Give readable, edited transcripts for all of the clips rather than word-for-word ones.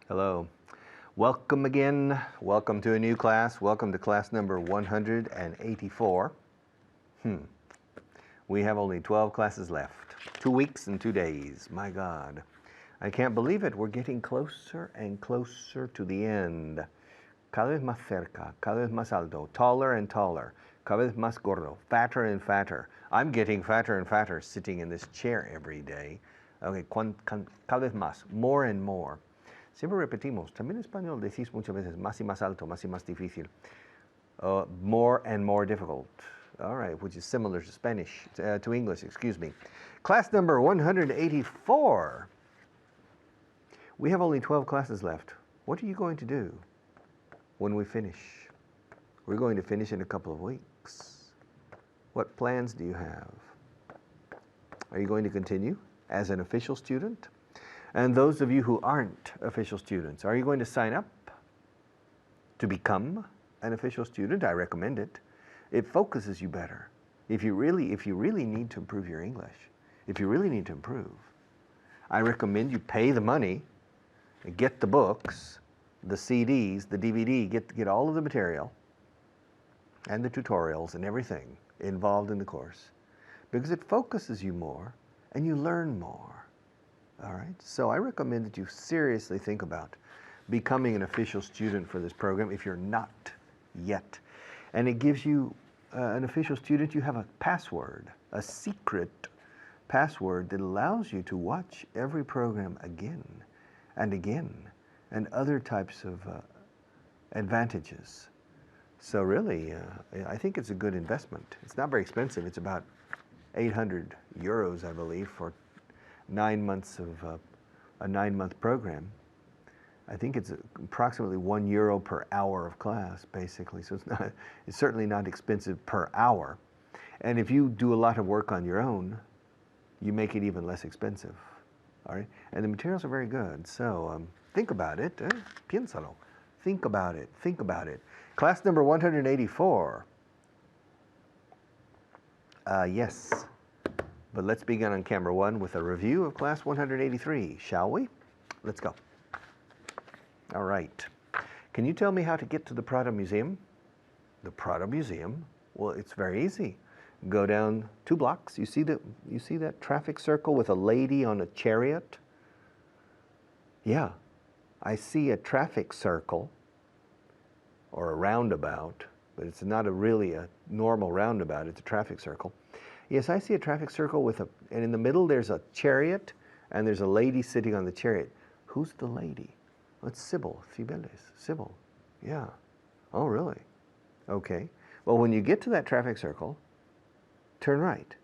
Hello. Welcome again. Welcome to a new class. Welcome to class number 184. We have only 12 classes left. 2 weeks and 2 days. My God. I can't believe it. We're getting closer and closer to the end. Cada vez más cerca, cada vez más alto, taller and taller, cada vez más gordo, fatter and fatter. I'm getting fatter and fatter sitting in this chair every day. Okay, cada vez más, more and more. Siempre repetimos, también en español decís muchas veces más y más alto, más y más difícil. More and more difficult. All right, which is similar to Spanish, to English, excuse me. Class number 184. We have only 12 classes left. What are you going to do when we finish? We're going to finish in a couple of weeks. What plans do you have? Are you going to continue as an official student? And those of you who aren't official students, are you going to sign up to become an official student? I recommend it. It focuses you better. If you really need to improve your English, if you really need to improve, I recommend you pay the money, get the books, the CDs, the DVD, get all of the material and the tutorials and everything involved in the course, because it focuses you more and you learn more. All right, so I recommend that you seriously think about becoming an official student for this program if you're not yet. And it gives you, an official student, you have a password, a secret password that allows you to watch every program again and again, and other types of advantages. So really, I think it's a good investment. It's not very expensive. It's about 800 euros, I believe, for 9 months of a 9-month program. I think it's approximately €1 per hour of class, basically. So it's certainly not expensive per hour. And if you do a lot of work on your own, you make it even less expensive. All right? And the materials are very good. So think about it. Piénsalo. Think about it. Think about it. Class number 184. Yes. But let's begin on camera 1 with a review of class 183, shall we? Let's go. All right. Can you tell me how to get to the Prado Museum? The Prado Museum? Well, it's very easy. Go down 2 blocks. You see that traffic circle with a lady on a chariot? Yeah. I see a traffic circle or a roundabout, but it's not really a normal roundabout. It's a traffic circle. Yes, I see a traffic circle and in the middle there's a chariot, and there's a lady sitting on the chariot. Who's the lady? Oh, it's Sybil, Cibeles, Sybil. Yeah. Oh, really? Okay. Well, when you get to that traffic circle, turn right,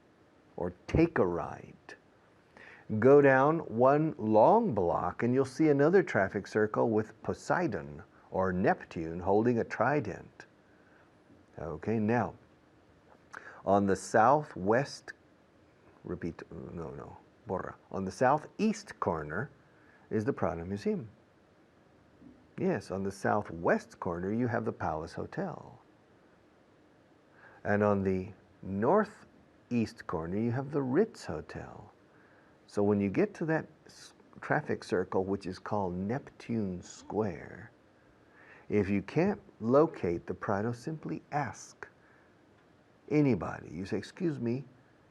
or take a right. Go down 1 long block, and you'll see another traffic circle with Poseidon, or Neptune, holding a trident. Okay, now, on the southwest, on the southeast corner is the Prado Museum. Yes, on the southwest corner you have the Palace Hotel. And on the northeast corner you have the Ritz Hotel. So when you get to that traffic circle, which is called Neptune Square, if you can't locate the Prado, simply ask anybody. You say, excuse me,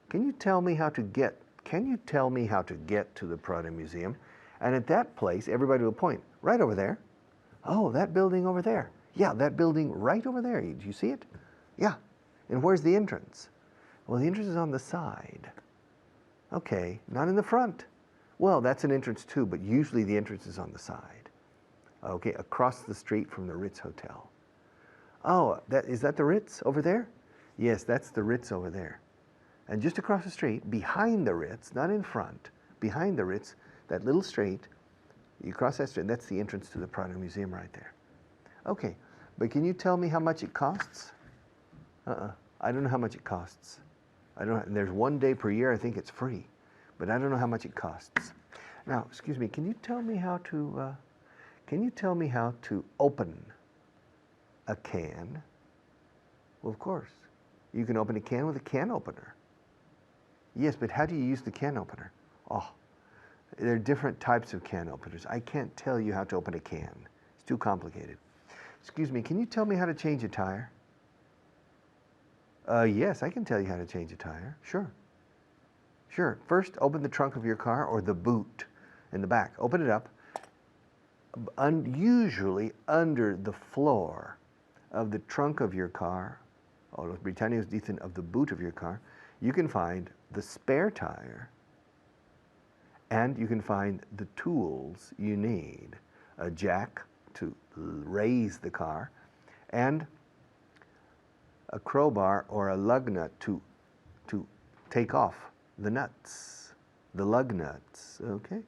can you tell me how to get to the Prado Museum? And at that place, everybody will point, right over there. Oh, that building over there. Yeah, that building right over there. Do you see it? Yeah. And where's the entrance? Well, the entrance is on the side. Okay, not in the front. Well, that's an entrance too, but usually the entrance is on the side. Okay, across the street from the Ritz Hotel. Oh, is that the Ritz over there? Yes, that's the Ritz over there. And just across the street, behind the Ritz, not in front, behind the Ritz, that little street, you cross that street, that's the entrance to the Prado Museum right there. Okay, but can you tell me how much it costs? I don't know how much it costs. And there's 1 day per year, I think it's free, but I don't know how much it costs. Now, excuse me, can you tell me how to open a can? Well, of course. You can open a can with a can opener. Yes, but how do you use the can opener? Oh, There are different types of can openers. I can't tell you how to open a can. It's too complicated. Excuse me, can you tell me how to change a tire? Yes, I can tell you how to change a tire. Sure. Sure. First, open the trunk of your car or the boot in the back. Open it up. Usually under the floor of the trunk of your car, or los Britannicos dicen of the boot of your car, you can find the spare tire and you can find the tools you need. A jack to raise the car and a crowbar or a lug nut to take off the nuts, the lug nuts, okay?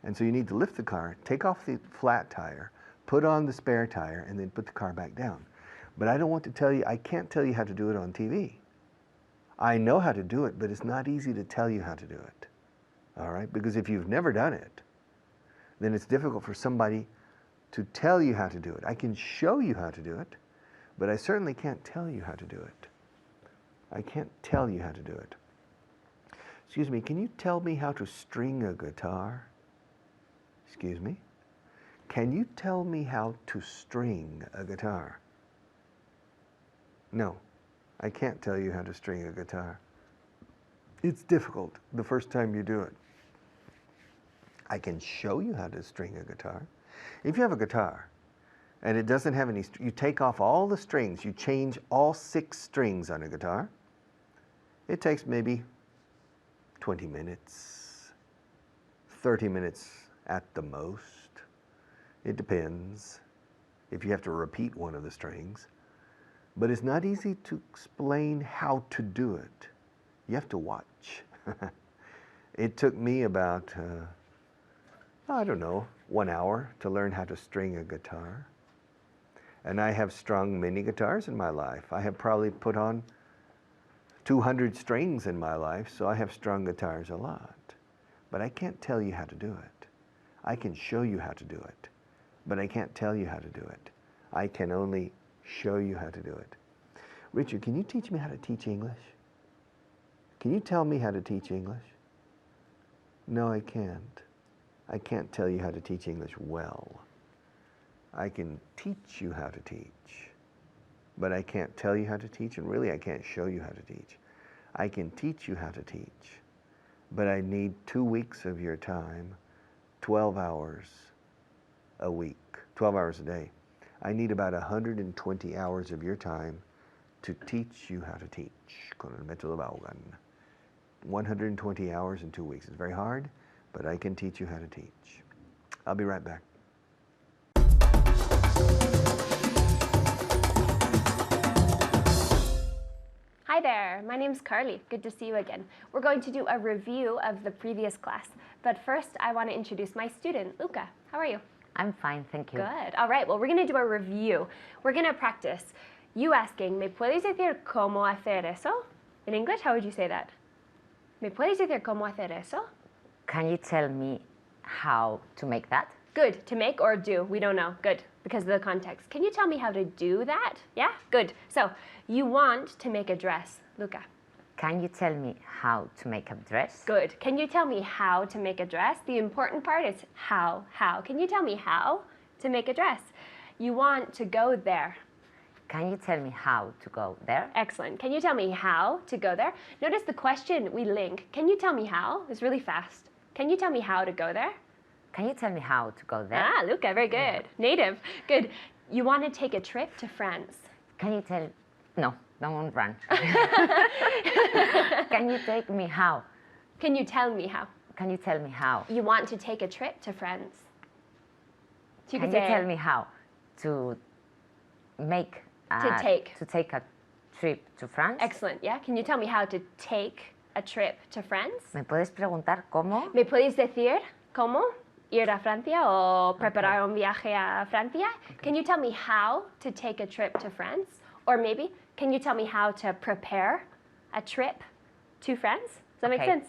And so you need to lift the car, take off the flat tire, put on the spare tire, and then put the car back down. But I don't want to tell you, I can't tell you how to do it on TV. I know how to do it, but it's not easy to tell you how to do it, all right? Because if you've never done it, then it's difficult for somebody to tell you how to do it. I can show you how to do it, but I certainly can't tell you how to do it. I can't tell you how to do it. Excuse me, can you tell me how to string a guitar? Excuse me? Can you tell me how to string a guitar? No, I can't tell you how to string a guitar. It's difficult the first time you do it. I can show you how to string a guitar. If you have a guitar and it doesn't have any, you take off all the strings, you change all 6 strings on a guitar, it takes maybe 20 minutes, 30 minutes at the most. It depends if you have to repeat one of the strings. But it's not easy to explain how to do it. You have to watch. It took me about, I don't know, 1 hour to learn how to string a guitar. And I have strung many guitars in my life. I have probably put on 200 strings in my life, so I have strung guitars a lot. But I can't tell you how to do it. I can show you how to do it, but I can't tell you how to do it. I can only show you how to do it. Richard, can you teach me how to teach English? Can you tell me how to teach English? No, I can't. I can't tell you how to teach English well. I can teach you how to teach, but I can't tell you how to teach, and really I can't show you how to teach. I can teach you how to teach, but I need 2 weeks of your time, 12 hours a week, 12 hours a day. I need about 120 hours of your time to teach you how to teach, con el método Vaughan. 120 hours in 2 weeks. It's very hard, but I can teach you how to teach. I'll be right back. Hi there, my name's Carly. Good to see you again. We're going to do a review of the previous class, but first I want to introduce my student, Luca. How are you? I'm fine, thank you. Good. All right, well, we're going to do a review. We're going to practice you asking, ¿Me puedes decir cómo hacer eso? In English, how would you say that? ¿Me puedes decir cómo hacer eso? Can you tell me how to make that? Good. To make or do? We don't know. Good. Because of the context. Can you tell me how to do that? Yeah? Good. So, you want to make a dress, Luca. Can you tell me how to make a dress? Good. Can you tell me how to make a dress? The important part is how. How. Can you tell me how to make a dress? You want to go there. Can you tell me how to go there? Excellent. Can you tell me how to go there? Notice the question we link. Can you tell me how? It's really fast. Can you tell me how to go there? Can you tell me how to go there? Ah, Luca, very good. Native. Good. You want to take a trip to France. Can you tell... No, don't run. Can you take me how? Can you tell me how? Can you tell me how? You want to take a trip to France. So Can you tell me how to make... to take a trip to France? Excellent, yeah. Can you tell me how to take a trip to France? ¿Me puedes preguntar cómo? ¿Me puedes decir cómo ir a Francia o preparar un viaje a Francia? Can you tell me how to take a trip to France? Or maybe, can you tell me how to prepare a trip to France? Does that make sense?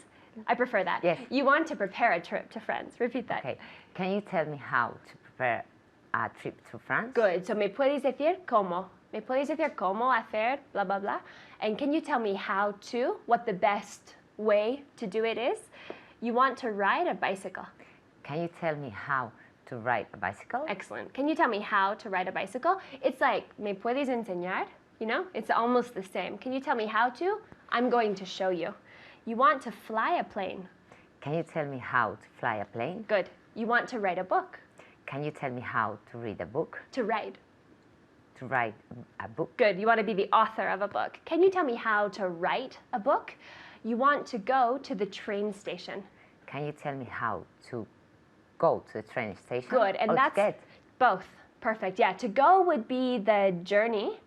I prefer that. Yes. You want to prepare a trip to France. Repeat that. Okay. Can you tell me how to prepare a trip to France? Good. So, ¿me puedes decir cómo? ¿Me puedes decir cómo hacer blah, blah, blah? And can you tell me how to, what the best way to do it is? You want to ride a bicycle. Can you tell me how to ride a bicycle? Excellent. Can you tell me how to ride a bicycle? It's like, ¿me puedes enseñar? You know, it's almost the same. Can you tell me how to? I'm going to show you. You want to fly a plane. Can you tell me how to fly a plane? Good. You want to write a book. Can you tell me how to read a book? To write. To write a book? Good. You want to be the author of a book. Can you tell me how to write a book? You want to go to the train station. Can you tell me how to go to the train station? Good. And that's both. Perfect. Yeah. To go would be the journey.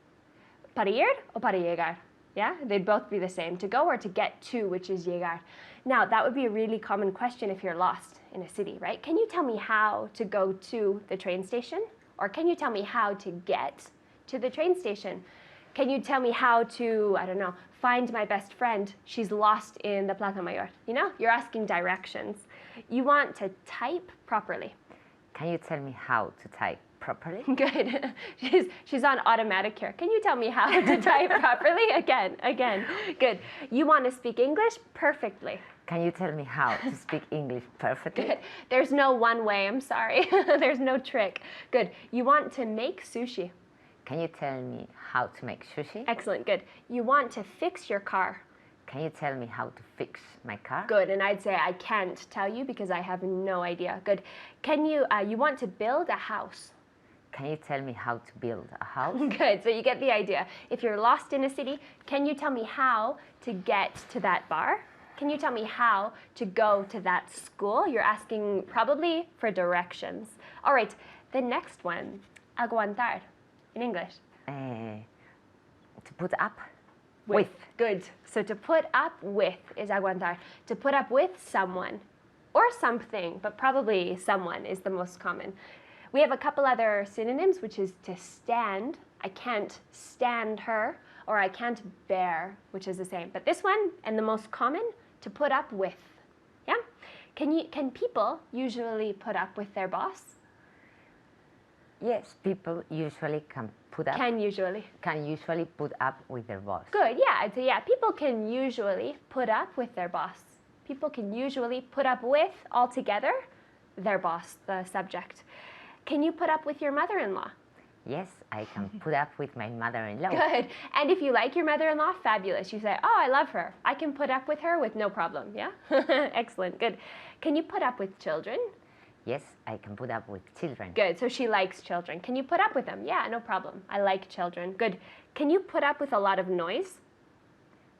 Para ir o para llegar. Yeah, they'd both be the same. To go or to get to, which is llegar. Now, that would be a really common question if you're lost in a city, right? Can you tell me how to go to the train station? Or can you tell me how to get to the train station? Can you tell me how to, I don't know, find my best friend? She's lost in the Plaza Mayor. You know, you're asking directions. You want to type properly. Can you tell me how to type properly? Good. She's on automatic here. Can you tell me how to type properly? Again. Good. You want to speak English perfectly. Can you tell me how to speak English perfectly? Good. There's no one way, I'm sorry. There's no trick. Good. You want to make sushi. Can you tell me how to make sushi? Excellent. Good. You want to fix your car. Can you tell me how to fix my car? Good. And I'd say I can't tell you because I have no idea. Good. Can you, you want to build a house. Can you tell me how to build a house? Good. So you get the idea. If you're lost in a city, can you tell me how to get to that bar? Can you tell me how to go to that school? You're asking probably for directions. All right. The next one, aguantar in English. To put up with. Good. So to put up with is aguantar. To put up with someone or something, but probably someone is the most common. We have a couple other synonyms, which is to stand. I can't stand her, or I can't bear, which is the same. But this one, and the most common, to put up with. Yeah? Can people usually put up with their boss? Yes, people usually can put up. Can usually put up with their boss. Good, yeah. I'd say, yeah, people can usually put up with their boss. People can usually put up with, altogether, their boss, the subject. Can you put up with your mother-in-law? Yes, I can put up with my mother-in-law. Good. And if you like your mother-in-law, fabulous. You say, oh, I love her. I can put up with her with no problem. Yeah? Excellent. Good. Can you put up with children? Yes, I can put up with children. Good. So she likes children. Can you put up with them? Yeah, no problem. I like children. Good. Can you put up with a lot of noise?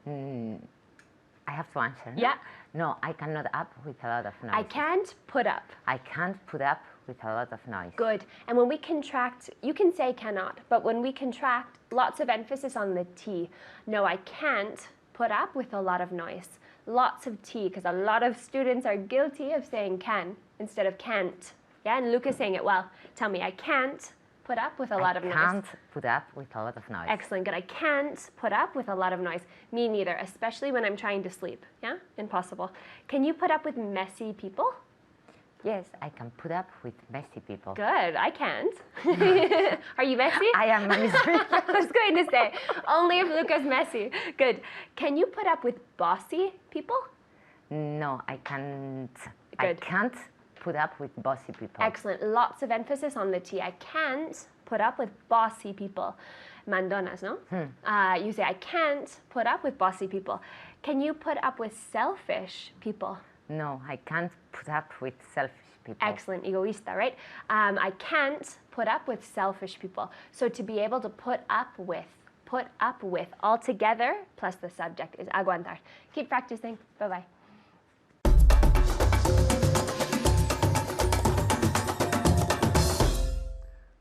I have to answer. No? Yeah. No, I cannot up with a lot of noise. I can't put up. I can't put up with a lot of noise. Good. And when we contract, you can say cannot, but when we contract, lots of emphasis on the T. No, I can't put up with a lot of noise. Lots of T, because a lot of students are guilty of saying can instead of can't. Yeah, and Luke is saying it well. Tell me, I can't put up with a lot of noise. I can't put up with a lot of noise. Excellent, good. I can't put up with a lot of noise. Me neither, especially when I'm trying to sleep. Yeah, impossible. Can you put up with messy people? Yes, I can put up with messy people. Good, I can't. Are you messy? I am messy. I was going to say, only if Luca's messy. Good. Can you put up with bossy people? No, I can't. Good. I can't put up with bossy people. Excellent. Lots of emphasis on the T. I can't put up with bossy people. Mandonas, no? You say, I can't put up with bossy people. Can you put up with selfish people? No, I can't put up with selfish people. Excellent, egoísta, right? I can't put up with selfish people. So to be able to put up with all together, plus the subject is aguantar. Keep practicing. Bye-bye.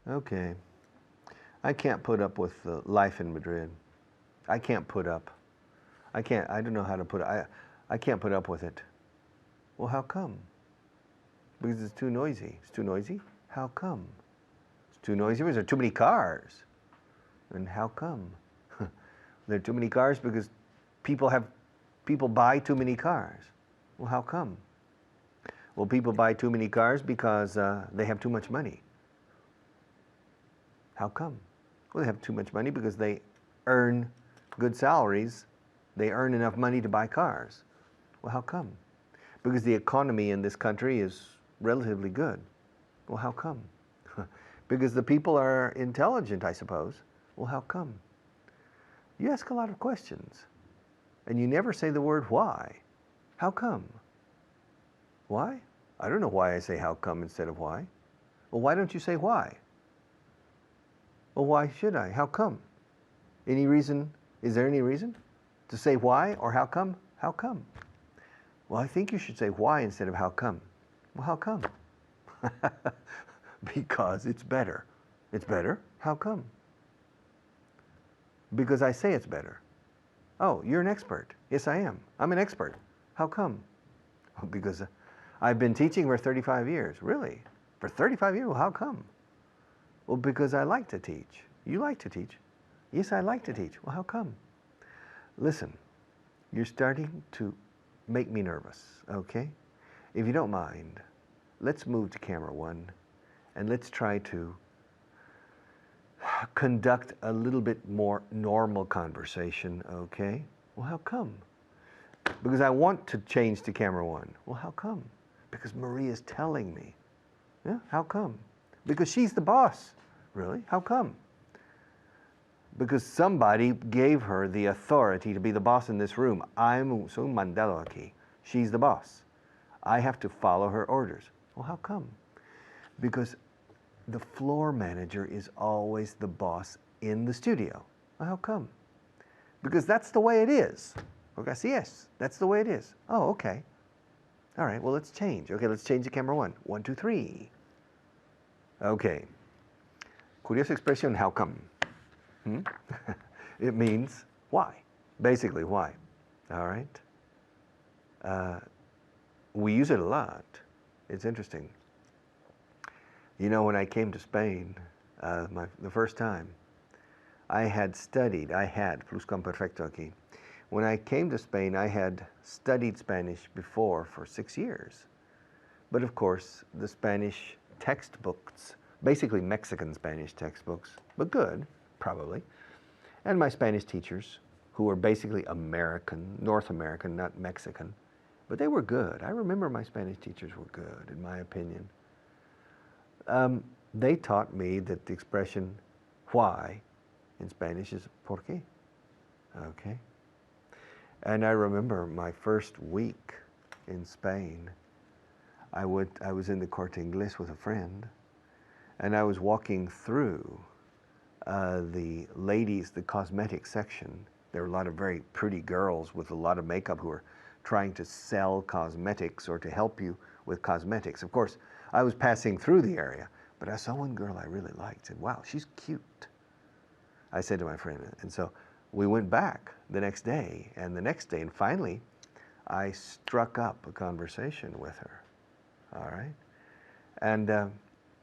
Okay. I can't put up with life in Madrid. I can't put up. I don't know how to put it. I can't put up with it. Well, how come? Because it's too noisy. It's too noisy? How come? It's too noisy because there are too many cars. And how come? There are too many cars because people buy too many cars. Well, how come? Well, people buy too many cars because they have too much money. How come? Well, they have too much money because they earn good salaries. They earn enough money to buy cars. Well, how come? Because the economy in this country is relatively good. Well, how come? Because the people are intelligent, I suppose. Well, how come? You ask a lot of questions, and you never say the word why. How come? Why? I don't know why I say how come instead of why. Well, why don't you say why? Well, why should I? How come? Any reason? Is there any reason to say why or how come? How come? Well, I think you should say why instead of how come. Well, how come? Because it's better. It's better? How come? Because I say it's better. Oh, you're an expert. Yes, I am. I'm an expert. How come? Because I've been teaching for 35 years. Really? For 35 years? Well, how come? Well, because I like to teach. You like to teach? Yes, I like to teach. Well, how come? Listen, you're starting to make me nervous, okay? If you don't mind, let's move to camera 1 and let's try to conduct a little bit more normal conversation, okay? Well, how come? Because I want to change to camera 1. Well, how come? Because Maria's telling me. Yeah, how come? Because she's the boss. Really? How come? Because somebody gave her the authority to be the boss in this room. Soy un mandado aquí. She's the boss. I have to follow her orders. Well, how come? Because the floor manager is always the boss in the studio. Well, how come? Because that's the way it is. Okay, yes, that's the way it is. Oh, okay. All right, well, let's change. Okay, let's change to camera 1. 1, 2, 3. Okay. Curiosa expression, how come? It means why. Basically, why. All right? We use it a lot. It's interesting. You know, when I came to Spain, the first time, I had pluscuamperfecto aquí. When I came to Spain, I had studied Spanish before for 6 years. But of course, the Spanish textbooks, basically Mexican Spanish textbooks, but good, probably. And my Spanish teachers, who were basically American, North American, not Mexican, but they were good. I remember my Spanish teachers were good, in my opinion. They taught me that the expression why in Spanish is por qué. Okay? And I remember my first week in Spain, I was in the Corte Inglés with a friend, and I was walking through the ladies, the cosmetic section. There were a lot of very pretty girls with a lot of makeup who were trying to sell cosmetics or to help you with cosmetics. Of course, I was passing through the area, but I saw one girl I really liked, and wow, she's cute. I said to my friend, and so we went back the next day, and finally, I struck up a conversation with her, all right? And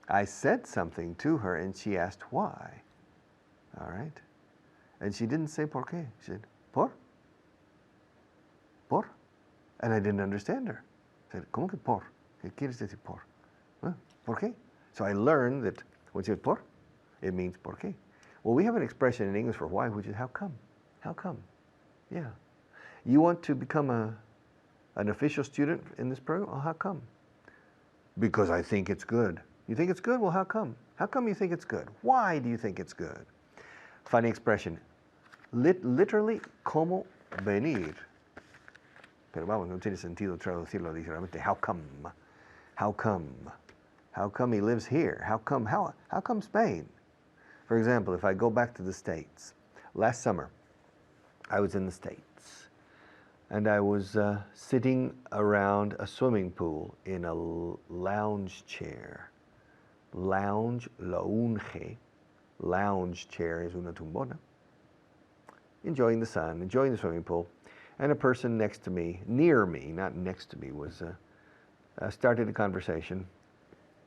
I said something to her, and she asked why, all right? And she didn't say por qué. She said, por? Por? And I didn't understand her. I said, ¿cómo que por? ¿Qué quieres decir por? ¿Por qué? So I learned that when she said por, it means por qué. Well, we have an expression in English for why, which is how come? How come? Yeah. You want to become an official student in this program? Oh, how come? Because I think it's good. You think it's good? Well, how come? How come you think it's good? Why do you think it's good? Funny expression. Literally, como venir. Pero vamos, no tiene sentido traducirlo literalmente. How come? How come? How come he lives here? How come Spain? For example, if I go back to the States, last summer, I was in the States, and I was sitting around a swimming pool in a lounge chair. Lounge, lounge. Lounge chair is una tumbona. Enjoying the sun, enjoying the swimming pool, and a person next to me, near me, not next to me, was started a conversation,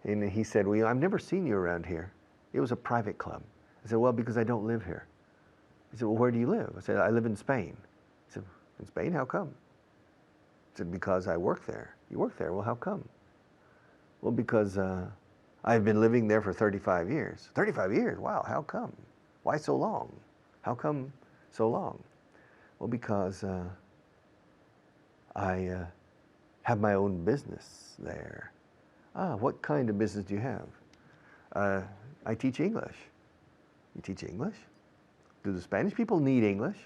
and he said, "Well, I've never seen you around here." It was a private club. I said, "Well, because I don't live here." He said, "Well, where do you live?" I said, "I live in Spain." He said, "In Spain? How come?" I said, "Because I work there." "You work there? Well, how come?" "Well, because I've been living there for 35 years. 35 years? Wow, how come? Why so long? How come so long? Well, because I have my own business there. Ah, what kind of business do you have? I teach English. You teach English? Do the Spanish people need English?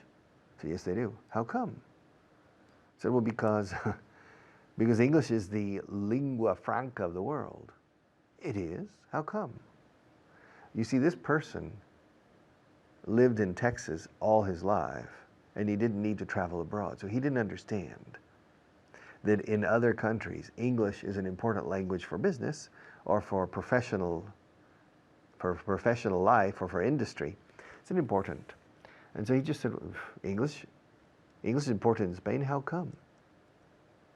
So yes, they do. How come? I said, well, because English is the lingua franca of the world. It is. How come? You see, this person lived in Texas all his life, and he didn't need to travel abroad, so he didn't understand that in other countries, English is an important language for business or for professional life or for industry. It's important. And so he just said, English is important in Spain, how come?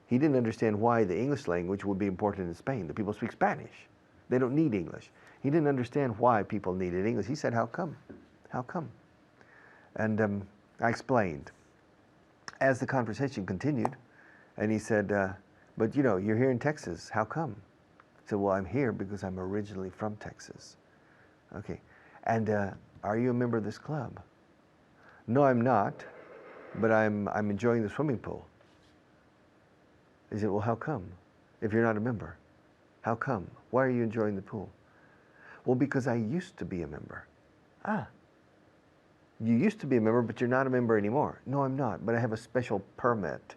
He didn't understand why the English language would be important in Spain. The people speak Spanish. They don't need English. He didn't understand why people needed English. He said, how come? How come? And I explained. As the conversation continued, and he said, but you know, you're here in Texas. How come? I said, well, I'm here because I'm originally from Texas. Okay. And are you a member of this club? No, I'm not, but I'm enjoying the swimming pool. He said, well, how come? If you're not a member, how come? Why are you enjoying the pool? Well, because I used to be a member. Ah, you used to be a member, but you're not a member anymore. No, I'm not, but I have a special permit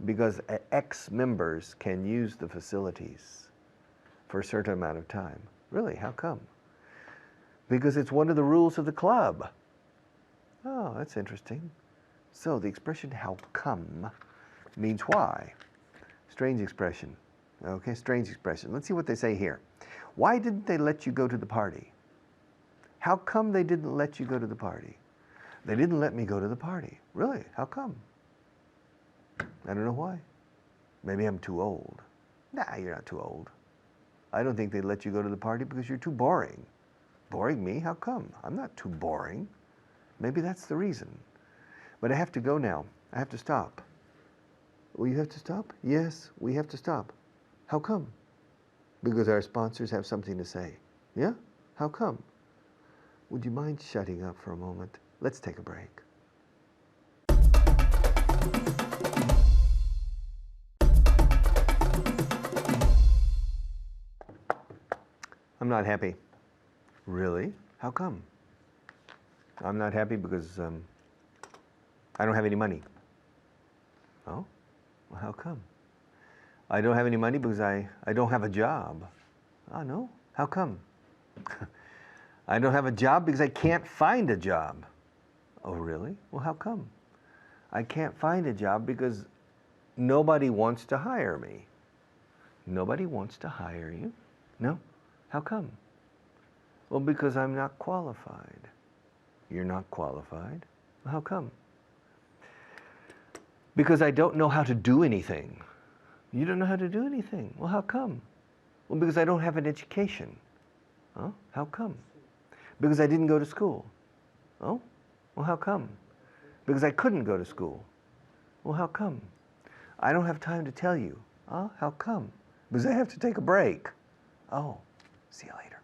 because ex-members can use the facilities for a certain amount of time. Really, how come? Because it's one of the rules of the club. Oh, that's interesting. So the expression how come means why. Strange expression. Okay, strange expression. Let's see what they say here. Why didn't they let you go to the party? How come they didn't let you go to the party? They didn't let me go to the party. Really? How come? I don't know why. Maybe I'm too old. Nah, you're not too old. I don't think they'd let you go to the party because you're too boring. Boring me? How come? I'm not too boring. Maybe that's the reason. But I have to go now. I have to stop. Well, you have to stop? Yes, we have to stop. How come? Because our sponsors have something to say. Yeah? How come? Would you mind shutting up for a moment? Let's take a break. I'm not happy. Really? How come? I'm not happy because I don't have any money. Oh? Well, how come? I don't have any money because I don't have a job. Oh, no? How come? I don't have a job because I can't find a job. Oh, really? Well, how come? I can't find a job because nobody wants to hire me. Nobody wants to hire you? No? How come? Well, because I'm not qualified. You're not qualified? Well, how come? Because I don't know how to do anything. You don't know how to do anything. Well, how come? Well, because I don't have an education. Oh, how come? Because I didn't go to school. Oh, well, how come? Because I couldn't go to school. Well, how come? I don't have time to tell you. Oh, how come? Because I have to take a break. Oh, see you later.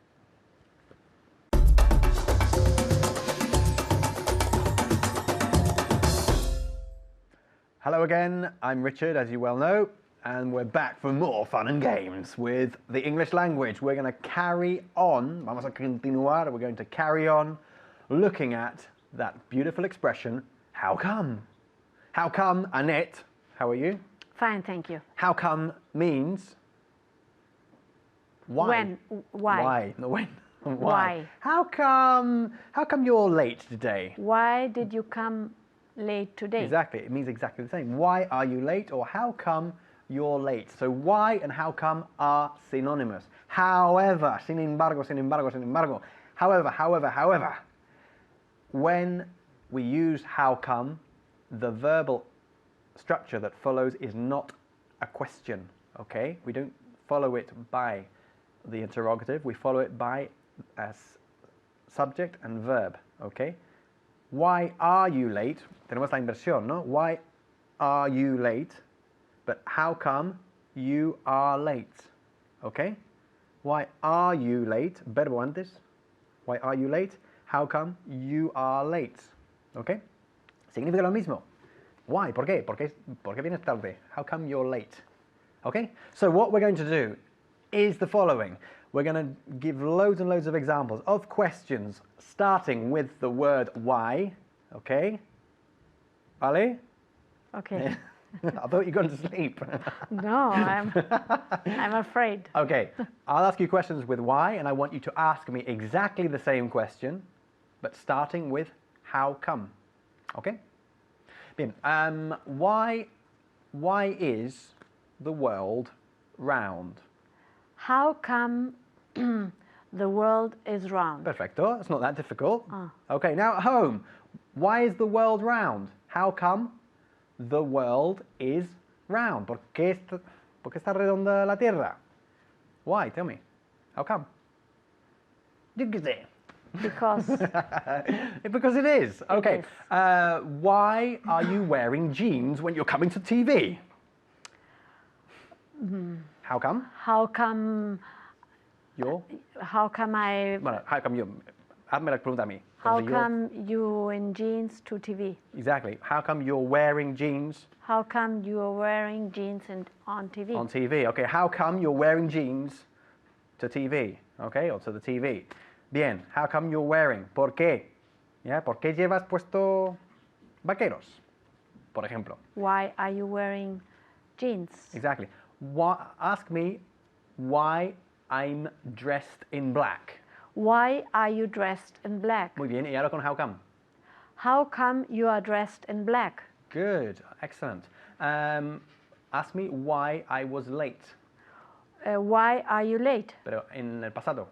Hello again, I'm Richard, as you well know, and we're back for more fun and games with the English language. We're going to carry on, vamos a continuar, we're going to carry on looking at that beautiful expression, how come? How come, Annette, how are you? Fine, thank you. How come means why. When? Why? Why? No, when. Why? Why? How come you're late today? Why did you come late today? Exactly, it means exactly the same. Why are you late, or how come you're late? So why and how come are synonymous. However, sin embargo, however, when we use how come, the verbal structure that follows is not a question, okay? We don't follow it by the interrogative, we follow it by as subject and verb, okay? Why are you late? Tenemos la inversión, ¿no? Why are you late? But how come you are late? Okay? Why are you late? Verbo antes. Why are you late? How come you are late? Okay? Significa lo mismo. Why? ¿Por qué? ¿Por qué vienes tarde? How come you're late? Okay, so what we're going to do is the following. We're going to give loads and loads of examples of questions starting with the word why. Okay? Ali? Okay. I thought you'd gone to sleep. No, I'm afraid. Okay, I'll ask you questions with why, and I want you to ask me exactly the same question, but starting with how come. Okay? Bien, why is the world round? How come the world is round? Perfecto, it's not that difficult. Okay, now at home, why is the world round? How come the world is round? ¿Por qué está redonda la Tierra? Why? Tell me. How come? Yo qué sé. Because Because it is. Okay. is. Why are you wearing jeans when you're coming to TV? How come? how come You're... how come I Bueno, how come you... Hazme la pregunta a mí. how Entonces yo- come you in jeans to TV? Exactly. How come you're wearing jeans How come you are wearing jeans on TV? on TV? Okay, how come you're wearing jeans to TV? Okay, or to the TV. Bien, how come you're wearing? ¿Por qué? Yeah, ¿por qué llevas puesto vaqueros? Por ejemplo. Why are you wearing jeans? Exactly. Ask me why I'm dressed in black. Why are you dressed in black? Muy bien, y ahora con how come. How come you are dressed in black? Good, excellent. Ask me why I was late, Why are you late? pero en el pasado.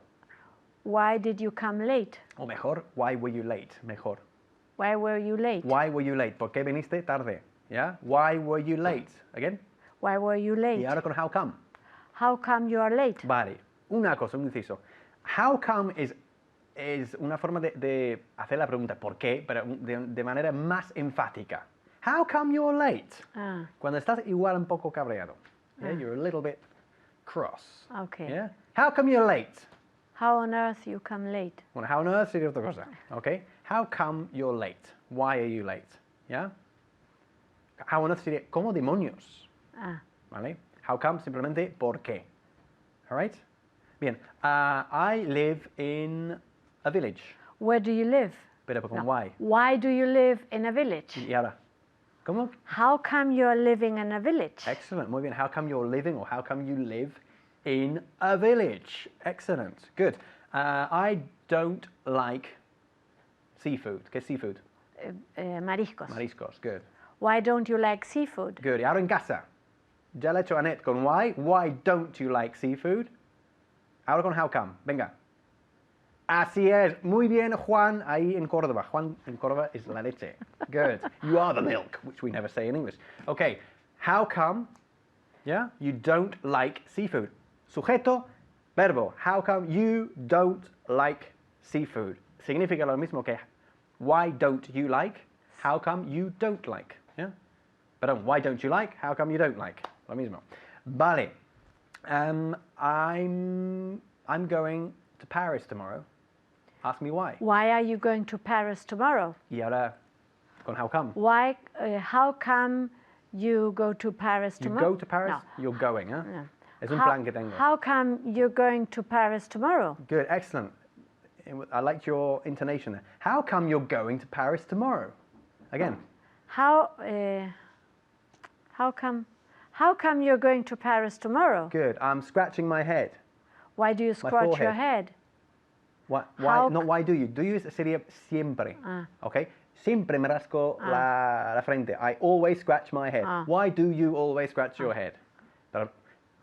Why did you come late? O mejor, why were you late? Mejor. Why were you late? Why were you late? ¿Por qué viniste tarde? Yeah? Why were you late? Again. Why were you late? Y ahora con how come. How come you are late? Vale. Una cosa, un inciso. How come es una forma de hacer la pregunta ¿por qué? Pero de manera más enfática. How come you're late? Ah, Cuando estás igual un poco cabreado. Yeah? You're a little bit cross. okay. Yeah? How come you're late? How on earth you come late? Bueno, how on earth sería otra cosa. Okay? How come you're late? Why are you late? Yeah? How on earth sería ¿cómo demonios? Ah, ¿Vale? How come simplemente ¿por qué? Alright? Bien. I live in a village. where do you live? Pero con No. why. Why do you live in a village? Y ahora. ¿Cómo? How come you are living in a village? Excellent. Muy bien. How come you're living or how come you live in a village? Excellent. Good. I don't like seafood. ¿Qué es seafood? Mariscos. Mariscos. Good. Why don't you like seafood? Good. Y ahora en casa. Ya le he hecho a Annette con why. Why don't you like seafood? Ahora con how come. Venga. Así es. Muy bien, Juan, ahí en Córdoba. Juan en Córdoba is la leche. Good. You are the milk, which we never say in English. Okay. How come, yeah, you don't like seafood? Sujeto, verbo. How come you don't like seafood? Significa lo mismo que why don't you like? How come you don't like? Yeah? Perdón, why don't you like? How come you don't like? Lo mismo. Vale. I'm going to Paris tomorrow. Ask me why. Why are you going to Paris tomorrow? Y ahora con how come. Why? How come you go to Paris You tomorrow? go to Paris, No. you're going, huh? No. Es un plan que tengo. How come you're going to Paris tomorrow? Good, excellent. I liked your intonation there. How come you're going to Paris tomorrow? Again. How come you're going to Paris tomorrow? Good. I'm scratching my head. Why do you scratch your forehead. head? Why, How not why do you. Do you sería siempre. Okay? Siempre me rasco la frente. I always scratch my head. Why do you always scratch your head? Pero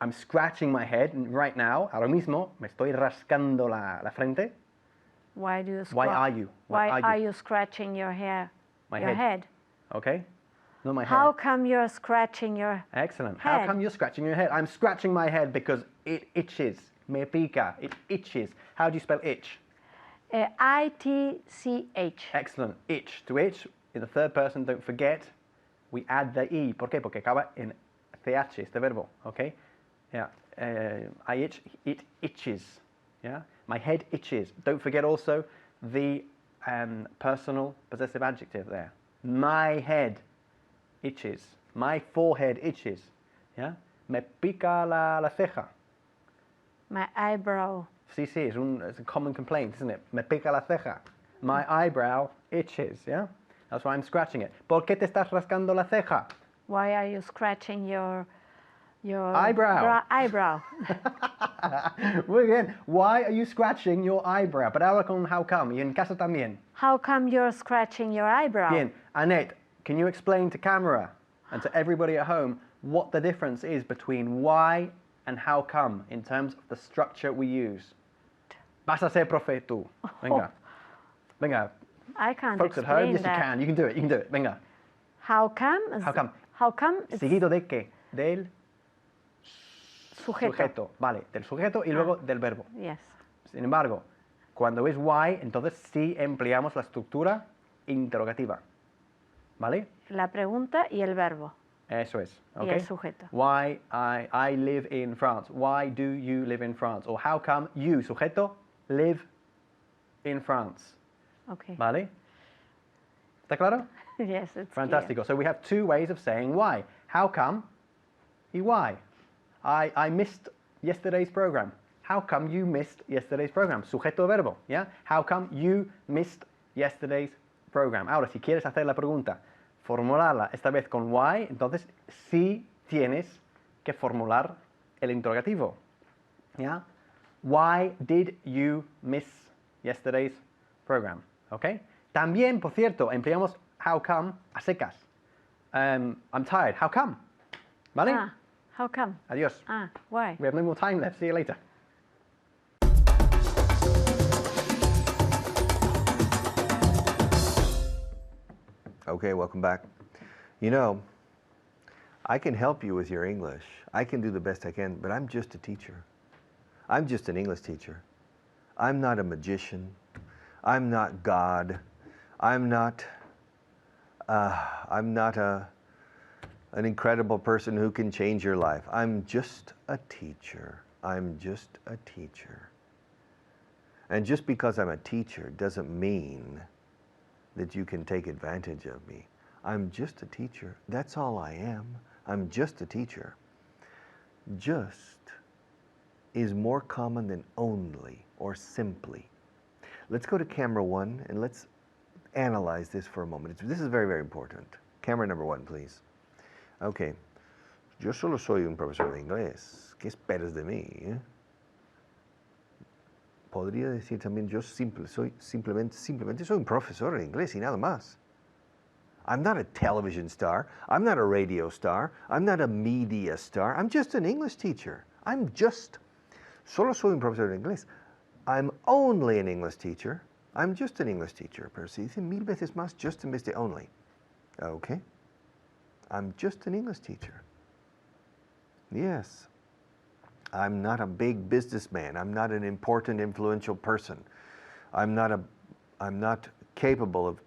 I'm scratching my head right now. Ahora mismo me estoy rascando la frente. Why do you Why are you? Why are you scratching your hair? My your head. Okay? Not my How head. come you're scratching your Excellent. head? How come you're scratching your head? I'm scratching my head because it itches. Me pica. It itches. How do you spell itch? I-T-C-H. Excellent. Itch. To itch, in the third person, don't forget, we add the E. ¿Por qué? Porque acaba en CH, este verbo. Okay? Yeah. I itch. It itches. Yeah? My head itches. Don't forget also the personal possessive adjective there. My head itches. My forehead itches. Yeah? Me pica la ceja. My eyebrow. Sí, sí, it's a common complaint, isn't it? Me pica la ceja. My eyebrow itches, yeah? That's why I'm scratching it. ¿Por qué te estás rascando la ceja? Why are you scratching your Eyebrow. eyebrow? Muy bien. Why are you scratching your eyebrow? Pero ahora con how come. Y en casa también. How come you're scratching your eyebrow? Bien. Annette, can you explain to camera and to everybody at home what the difference is between why and how come in terms of the structure we use? Vas a ser profe tú. Venga. Venga. I can't Folks at explain home, yes that. you can. You can do it. You can do it. Venga. How come? How come? How come? It's Seguido de qué? Del sujeto. sujeto. Vale, del sujeto y luego del verbo. Yes. Sin embargo, cuando es why, entonces sí empleamos la estructura interrogativa. ¿Vale? La pregunta y el verbo. Eso es. Y Okay? el sujeto. Why I live in France. Why do you live in France? Or how come you, sujeto, live in France. Okay. ¿Vale? ¿Está claro? Yes, it's Fantastico. So we have two ways of saying why. How come y why. I missed yesterday's program. How come you missed yesterday's program? Sujeto verbo, ¿ya? How come you missed yesterday's program? Ahora, si quieres hacer la pregunta, formularla esta vez con why, entonces sí tienes que formular el interrogativo, ¿ya? Why did you miss yesterday's program? ¿Ok? También, por cierto, empleamos how come a secas. I'm tired. How come? ¿Vale? Ah, how come? Adiós. Ah, why? We have no more time left. See you later. Okay, welcome back. You know, I can help you with your English. I can do the best I can, but I'm just a teacher. I'm just an English teacher. I'm not a magician. I'm not God. I'm not an incredible person who can change your life. I'm just a teacher. I'm just a teacher. And just because I'm a teacher doesn't mean that you can take advantage of me. I'm just a teacher. That's all I am. I'm just a teacher. Just is more common than only or simply. Let's go to camera one and let's analyze this for a moment. This is very, very important. Camera number one, please. Okay. Yo solo soy un profesor de inglés. ¿Qué esperas de mí? Podría decir también yo simplemente soy un profesor de inglés y nada más. I'm not a television star. I'm not a radio star. I'm not a media star. I'm just an English teacher. Solo soy un profesor de inglés. I'm only an English teacher. I'm just an English teacher. Pero si dice mil veces más just en vez de only. Okay. I'm just an English teacher. Yes. I'm not a big businessman. I'm not an important, influential person. I'm not capable of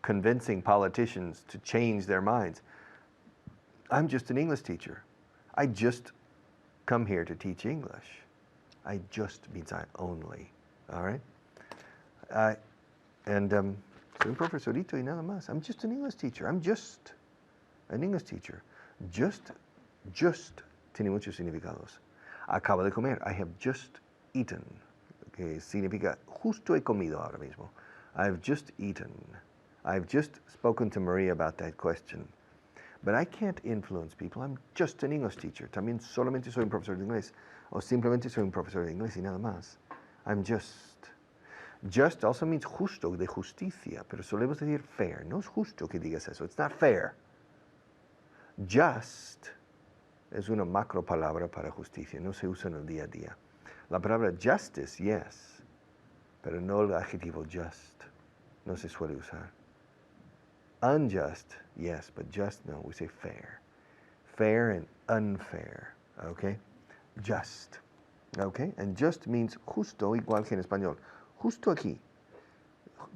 convincing politicians to change their minds. I'm just an English teacher. I just come here to teach English. I just means I only. All right? Soy un profesorito y nada más. I'm just an English teacher. I'm just an English teacher. Just tiene muchos significados. Acabo de comer. I have just eaten. Que significa justo he comido ahora mismo. I've just eaten. I've just spoken to Maria about that question. But I can't influence people. I'm just an English teacher. También solamente soy un profesor de inglés. O simplemente soy un profesor de inglés y nada más. I'm just. Just also means justo, de justicia. Pero solemos decir fair. No es justo que digas eso. It's not fair. Just es una macro palabra para justicia. No se usa en el día a día. La palabra justice, yes. Pero no el adjetivo just. No se suele usar. Unjust, yes, but just no. We say fair. Fair and unfair, okay? Just, okay? And just means justo, igual que en español. Justo aquí.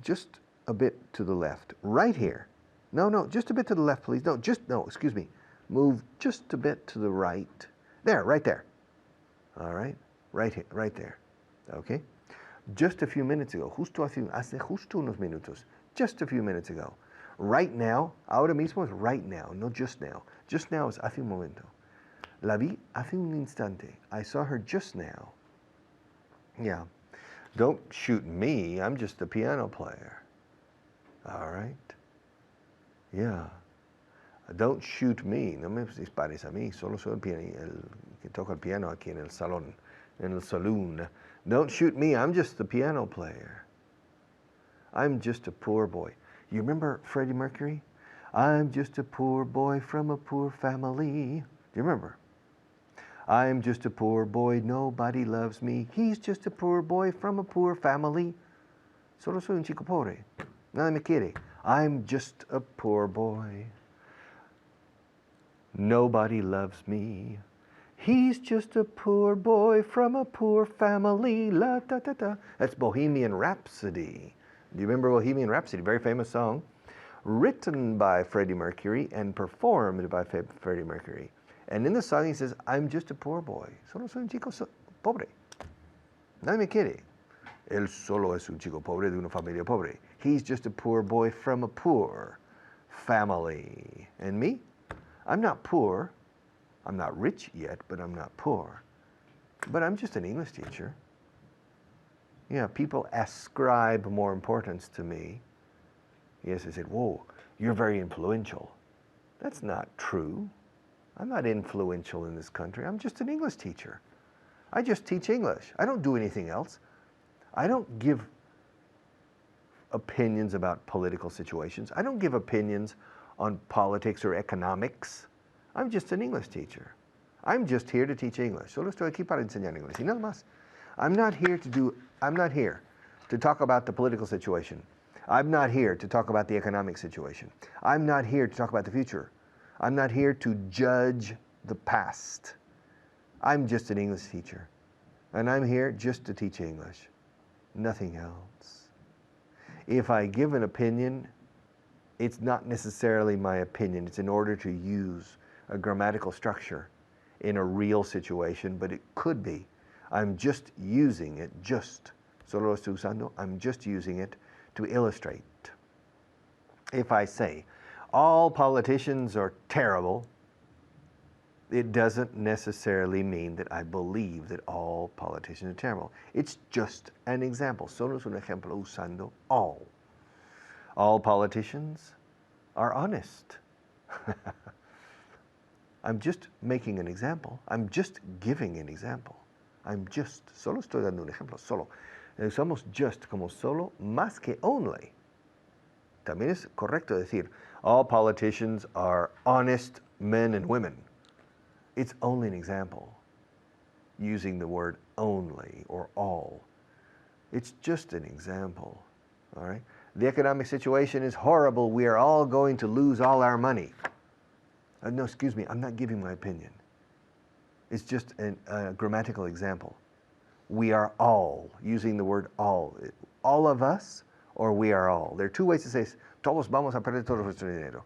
Just a bit to the left. Right here. No, just a bit to the left, please. No, excuse me. Move just a bit to the right. There, right there. All right? Right here, right there. Okay? Just a few minutes ago. Hace justo unos minutos. Just a few minutes ago. Right now, ahora mismo es right now, no just now. Just now is hace un momento. La vi hace un instante. I saw her just now. Yeah. Don't shoot me. I'm just a piano player. All right. Yeah. Don't shoot me. No me dispares a mí. Solo soy el que toca el piano aquí en el salón, en el saloon. Don't shoot me. I'm just the piano player. I'm just a poor boy. You remember Freddie Mercury? I'm just a poor boy from a poor family. Do you remember? I'm just a poor boy, nobody loves me. He's just a poor boy from a poor family. Solo soy un chico pobre. Nadie me quiere. I'm just a poor boy. Nobody loves me. He's just a poor boy from a poor family. La da da da. That's Bohemian Rhapsody. Do you remember Bohemian Rhapsody? Very famous song. Written by Freddie Mercury and performed by Freddie Mercury. And in the song he says, I'm just a poor boy. Solo soy un chico pobre. Nadie me quiere. Él solo es un chico pobre de una familia pobre. He's just a poor boy from a poor family. And me? I'm not poor. I'm not rich yet, but I'm not poor. But I'm just an English teacher. Yeah, people ascribe more importance to me. Yes, they said, whoa, you're very influential. That's not true. I'm not influential in this country. I'm just an English teacher. I just teach English. I don't do anything else. I don't give opinions about political situations. I don't give opinions on politics or economics. I'm just an English teacher. I'm just here to teach English. Solo estoy aquí para enseñar inglés. Y nada más. I'm not here to talk about the political situation. I'm not here to talk about the economic situation. I'm not here to talk about the future. I'm not here to judge the past. I'm just an English teacher. And I'm here just to teach English. Nothing else. If I give an opinion, it's not necessarily my opinion. It's in order to use a grammatical structure in a real situation, but it could be. I'm just using it, solo lo estoy usando, I'm just using it to illustrate. If I say, all politicians are terrible, it doesn't necessarily mean that I believe that all politicians are terrible. It's just an example. Solo es un ejemplo usando all. All politicians are honest. I'm just making an example. I'm just giving an example. Solo estoy dando un ejemplo, solo. Usamos just como solo más que only. También es correcto decir, all politicians are honest men and women. It's only an example, using the word only or all. It's just an example, all right? The economic situation is horrible. We are all going to lose all our money. No, excuse me, I'm not giving my opinion. It's just a grammatical example. We are all, using the word all of us, or we are all. There are two ways to say, todos vamos a perder todo nuestro dinero.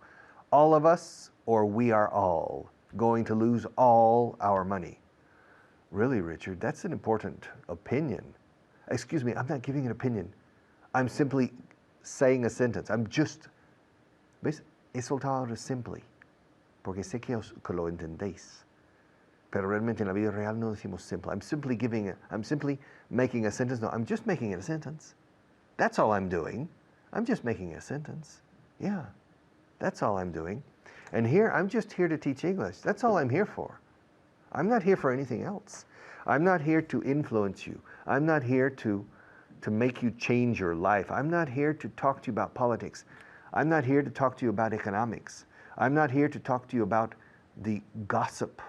All of us, or we are all going to lose all our money. Really, Richard, that's an important opinion. Excuse me, I'm not giving an opinion. I'm simply saying a sentence. ¿Ves? He soltado ahora simply, porque sé que lo entendéis. Pero realmente en la vida real no decimos simple. I'm simply making a sentence. No, I'm just making it a sentence. That's all I'm doing. I'm just making a sentence. Yeah, that's all I'm doing. And here, I'm just here to teach English. That's all I'm here for. I'm not here for anything else. I'm not here to influence you. I'm not here to make you change your life. I'm not here to talk to you about politics. I'm not here to talk to you about economics. I'm not here to talk to you about the gossip.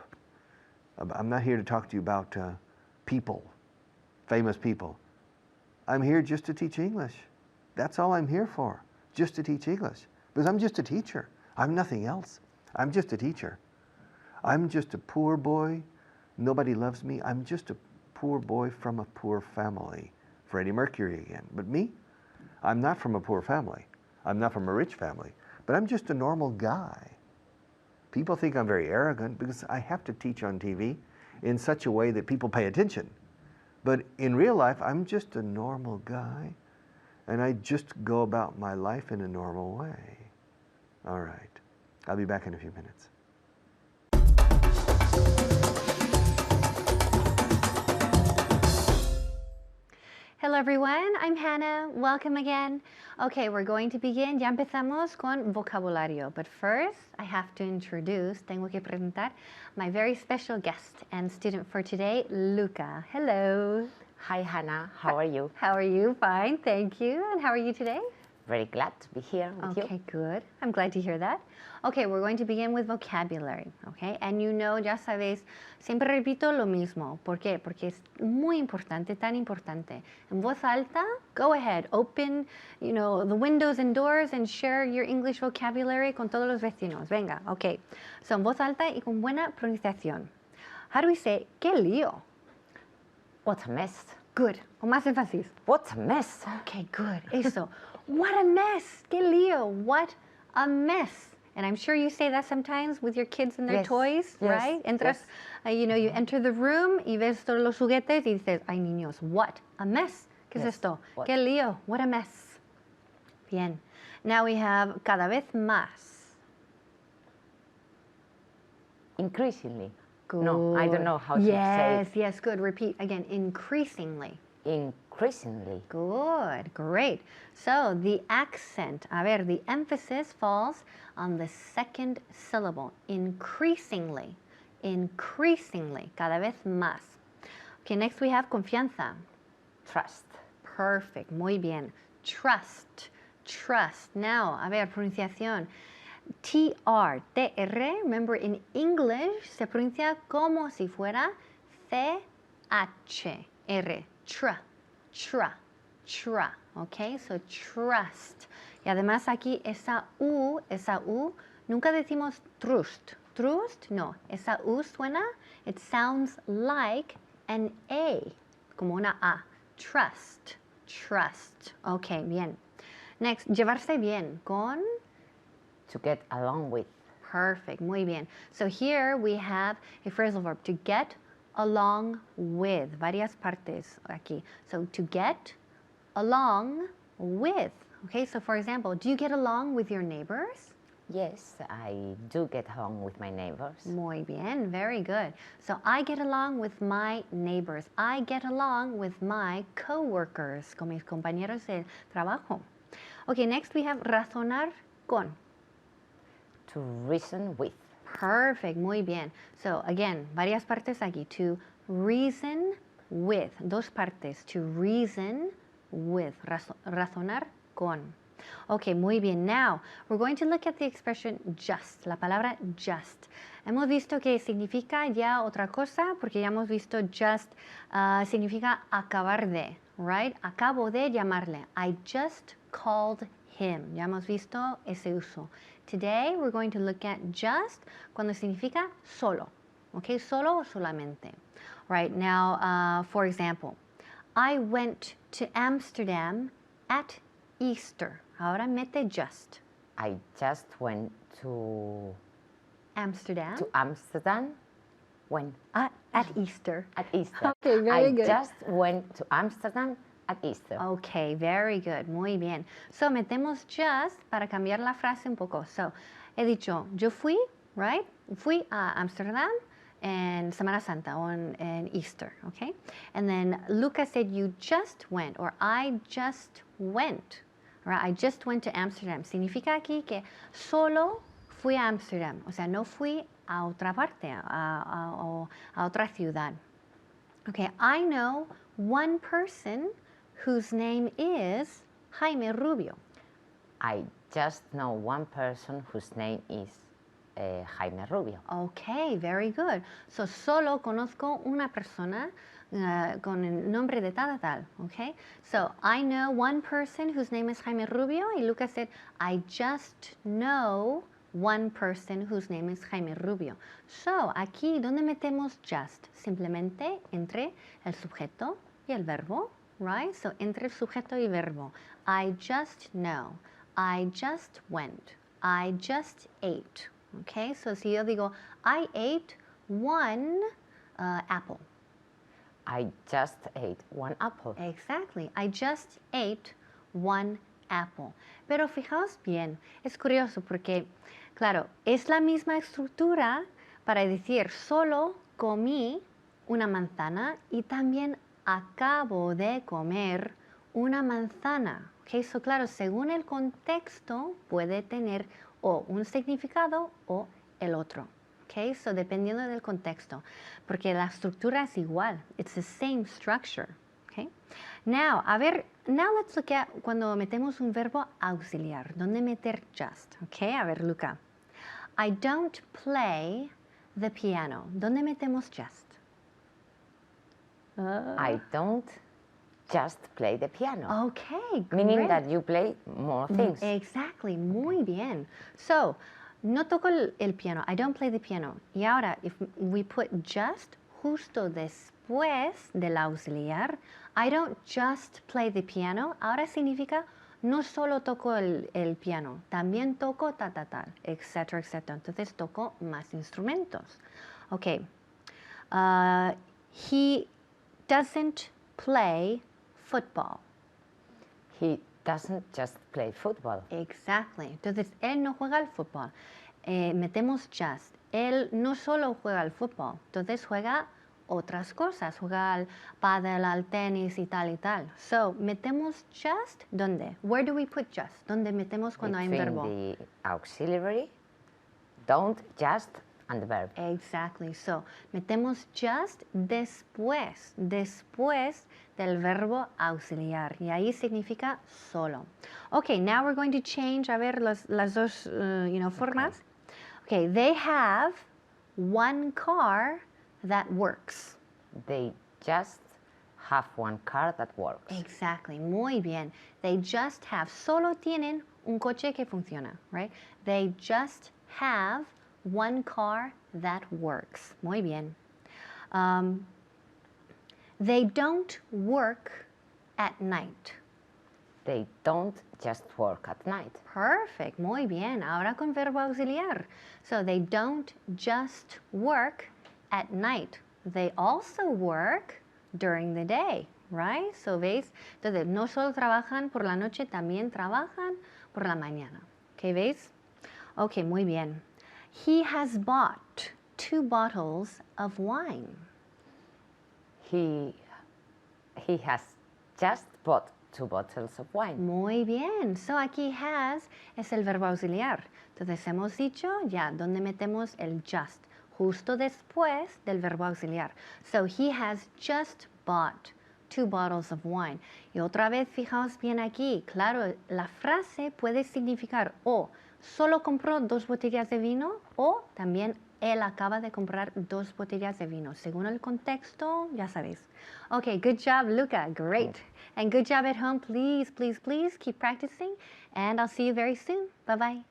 I'm not here to talk to you about people, famous people. I'm here just to teach English. That's all I'm here for, just to teach English. Because I'm just a teacher. I'm nothing else. I'm just a teacher. I'm just a poor boy. Nobody loves me. I'm just a poor boy from a poor family. Freddie Mercury again. But me? I'm not from a poor family. I'm not from a rich family. But I'm just a normal guy. People think I'm very arrogant because I have to teach on TV in such a way that people pay attention. But in real life, I'm just a normal guy, and I just go about my life in a normal way. All right. I'll be back in a few minutes. Hello everyone, I'm Hannah. Welcome again. Okay, we're going to begin. Ya empezamos con vocabulario. But first, I have to introduce, tengo que presentar my very special guest and student for today, Luca. Hello. Hi, Hannah. How are you? How are you? Fine, thank you. And how are you today? Very glad to be here with you. Okay, good. I'm glad to hear that. Okay, we're going to begin with vocabulary, okay? And you know, ya sabéis, siempre repito lo mismo. ¿Por qué? Porque es muy importante, tan importante. En voz alta, go ahead, open, you know, the windows and doors and share your English vocabulary con todos los vecinos. Venga, okay. So, en voz alta y con buena pronunciación. How do we say, qué lío? What a mess. Good. Con más énfasis. What a mess. Okay, good. Eso. What a mess. Qué lío. What a mess. And I'm sure you say that sometimes with your kids and their Yes, toys, yes, right? Entras, yes. you know, you enter the room y ves todos los juguetes y dices, ay niños, what a mess. ¿Qué es Yes, esto? what? Qué lío. What a mess. Bien. Now we have cada vez más. Increasingly. Good. No, I don't know how to say Yes, it. yes, good. Repeat again. Increasingly. Increasingly. Good, great. So the accent, a ver, the emphasis falls on the second syllable, increasingly, increasingly, cada vez más. Okay, next we have confianza. Trust. Perfect, muy bien. Trust, trust. Now, a ver, pronunciación. TR, TR, remember in English se pronuncia como si fuera CHR. Tra, okay, so trust. Y además aquí esa U, nunca decimos trust. Trust, no. Esa U suena, it sounds like an A, como una A. Trust, trust. Okay, bien. Next, llevarse bien con... To get along with. Perfect, muy bien. So here we have a phrasal verb, to get along with, varias partes aquí. So to get along with. Okay, so for example, do you get along with your neighbors? Yes, I do get along with my neighbors. Muy bien, very good. So I get along with my neighbors. I get along with my co-workers, con mis compañeros de trabajo. Okay, next we have razonar con. To reason with. Perfect, muy bien. So again, varias partes aquí. To reason with. Dos partes. To reason with. Razonar con. Okay, muy bien. Now, we're going to look at the expression just. La palabra just. Hemos visto que significa ya otra cosa, porque ya hemos visto just significa acabar de, right? Acabo de llamarle. I just called him. Ya hemos visto ese uso. Today we're going to look at just cuando significa solo. Okay, solo o solamente. Right, now, for example, I went to Amsterdam at Easter. Ahora mete just. I just went to Amsterdam. Amsterdam when? At Easter. At Easter. Okay, very good. I just went to Amsterdam at Easter. Okay, very good. Muy bien. So, metemos just para cambiar la frase un poco. So, he dicho, yo fui, right? Fui a Amsterdam en Semana Santa on Easter, okay? And then Luca said, you just went, or I just went, right? I just went to Amsterdam. Significa aquí que solo fui a Amsterdam. O sea, no fui a otra parte, a otra ciudad. Okay, I know one person whose name is Jaime Rubio. I just know one person whose name is Jaime Rubio. Okay, very good. So, solo conozco una persona con el nombre de tal. Okay? So, I know one person whose name is Jaime Rubio. Y Lucas said, I just know one person whose name is Jaime Rubio. So, aquí, ¿dónde metemos just? Simplemente entre el sujeto y el verbo. Right? So, entre el sujeto y verbo. I just know. I just went. I just ate. Okay? So, si yo digo, I ate one apple. I just ate one apple. Exactly. I just ate one apple. Pero fijaos bien, es curioso porque, claro, es la misma estructura para decir solo comí una manzana y también acabo de comer una manzana. Okay, so claro, según el contexto puede tener o un significado o el otro. Okay, so dependiendo del contexto, porque la estructura es igual. It's the same structure. Okay. Now, now let's look at cuando metemos un verbo auxiliar. ¿Dónde meter just? Okay, a ver, Luca. I don't play the piano. ¿Dónde metemos just? I don't just play the piano. Okay, Meaning great. that you play more things. Exactly, muy bien. So, no toco el piano. I don't play the piano. Y ahora, if we put just justo después del auxiliar, I don't just play the piano. Ahora significa no solo toco el piano, también toco ta, etcétera, etcétera. Entonces toco más instrumentos. Okay. He doesn't play football. He doesn't just play football. Exactly. Entonces, él no juega al fútbol. Metemos just. Él no solo juega al fútbol, entonces juega otras cosas. Juega al pádel, al tenis y tal y tal. So, metemos just, ¿dónde? Where do we put just? ¿Dónde metemos cuando hay un verbo? Between the auxiliary, don't, just, and the verb. Exactly. So, metemos just después del verbo auxiliar. Y ahí significa solo. Okay, now we're going to change, a ver, las dos, formas. Okay, they have one car that works. They just have one car that works. Exactly. Muy bien. They just have, solo tienen un coche que funciona, right? They just have one car that works. Muy bien. They don't work at night. They don't just work at night. Perfect. Muy bien. Ahora con verbo auxiliar. So they don't just work at night. They also work during the day, right? So ¿veis? Entonces, no solo trabajan por la noche, también trabajan por la mañana. ¿Ok? ¿Veis? Ok, muy bien. He has bought 2 bottles of wine. He has just bought 2 bottles of wine. Muy bien. So aquí has es el verbo auxiliar. Entonces hemos dicho ya dónde metemos el just, justo después del verbo auxiliar. So he has just bought 2 bottles of wine. Y otra vez fijaos bien aquí. Claro, la frase puede significar o solo compró 2 botellas de vino o también él acaba de comprar 2 botellas de vino. Según el contexto, ya sabéis. Okay, good job, Luca. Great. And good job at home. Please, please, please keep practicing. And I'll see you very soon. Bye-bye.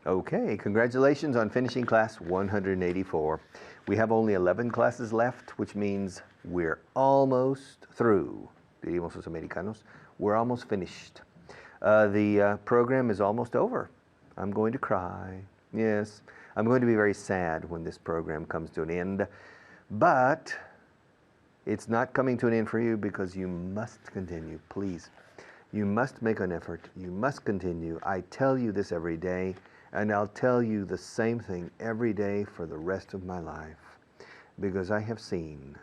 Okay, congratulations on finishing class 184. We have only 11 classes left, which means we're almost through. Diríamos los americanos. We're almost finished. The program is almost over. I'm going to cry. Yes, I'm going to be very sad when this program comes to an end. But it's not coming to an end for you because you must continue, please. You must make an effort. You must continue. I tell you this every day, and I'll tell you the same thing every day for the rest of my life, because I have seen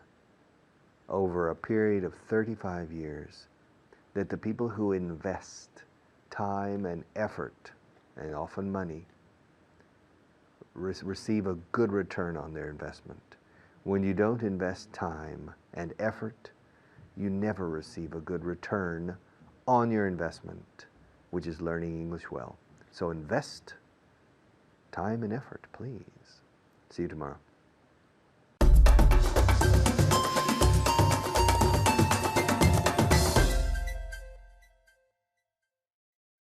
over a period of 35 years that the people who invest time and effort, and often money, receive a good return on their investment. When you don't invest time and effort, you never receive a good return on your investment, which is learning English well. So invest time and effort, please. See you tomorrow.